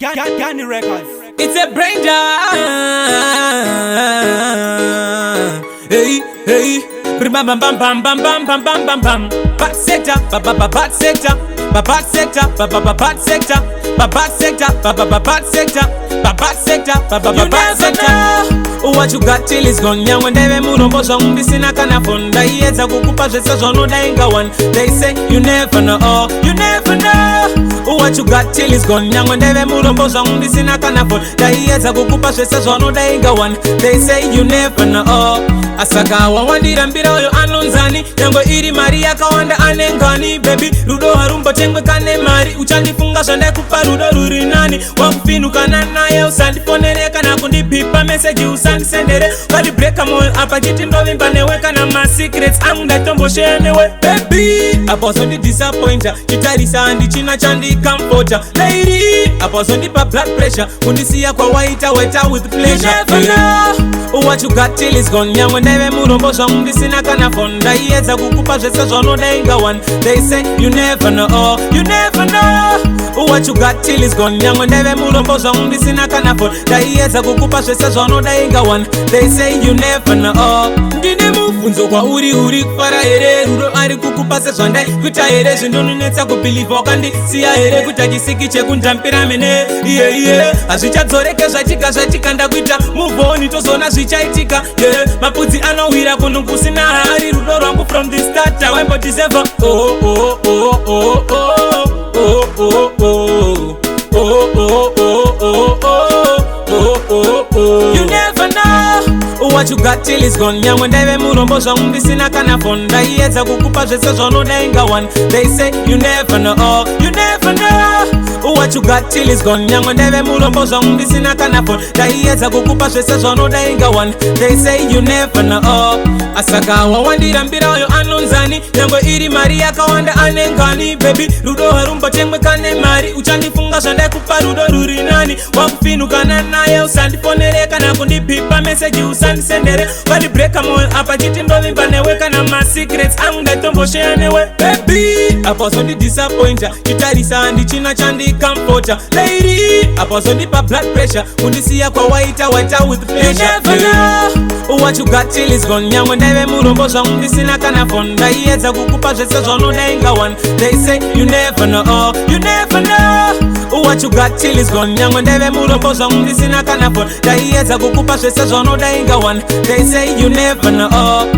Gani Records. It's a brain jar. Hey, hey. Bam bam bam bam bam bam bam bam bam bam. Bad sector, bad sector, bad sector, bad sector, bad sector, bad sector, bad sector, bad sector. What you got till it's gone. Young when they murombo zombi sina kana fonda yeza kukupa zesa zono dainga one. They say you never know, oh, you never know. What you got till it's gone. Young when they murombo zombi sina kana fonda yeza kukupa zesa zono dainga one. They say you never know, oh. Asaka wawandira mbira oyo anonzani yango iri Maria kawanda anengani baby rudo harumbo tengwe kane mari uchandifunga zonde kupa rudo ruri nani wakufinuka naye usandifonereka na kundipipa message usandisendere kadi breaka moyo apa chiti ndovimba neweka na ma secrets amunda tombo shenewe baby aposo ndi disappointer chitarisa andi china chandi comforter lady aposo ndi pa blood pressure kundisiya kwa waita with pleasure. You never know what you got till it's gone. Young when they murombo zombi sina kana fonda yeza kukupa zesa zono dainga one. They say you never know, oh, you never know what you got till it's gone. Young when they murombo zombi sina kana fonda yeza kukupa zesa zono dainga one. They say you never know, oh. Ndine mufunzo kwa uri kufara here rudo ari kukupa zesa zonda kuta here zindonu netsa kubelieve wakandi siya here kutajisiki chekunjampira mene yeah azvichadzoreke zvatika ndakuita move on tozona zvichaitika yeah mapudzi anowira kunhu kusina hari rudo rwangu from the start awembo deserve You never know what you got till it's gone. Young when they murombo zombi sina kana fonda yeza kukupa zesa zono dainga one. They say you never know, oh, you never know what you got till it's gone. Young when they murombo zombi sina kana fonda yeza kukupa zesa zono dainga one. They say you never know, oh. Asaka wawandira mbira oyo anonzani yango iri Maria kawanda anengani baby rudo harumbo tengwe kane mari uchandifunga zonde kupa rudo ruri nani wakufinuka naye usandifonereka na kundipipa message usandisendere kadi breaka moyo apa chiti ndovimba neweka na ma secrets amunda tombo shenewe baby aposo ndi disappointer chitarisa andi china chandi comforter lady aposo ndi pa blood pressure kundisiya kwa waita with pleasure. You never know what you got till it's gone. Young when they murombo zombi sina kana fonda yeza kukupa zesa zono dainga one. They say you never know, oh, you never know what you got till it's gone. Young when they murombo zombi sina kana fonda yeza kukupa zesa zono dainga one. They say you never know, oh.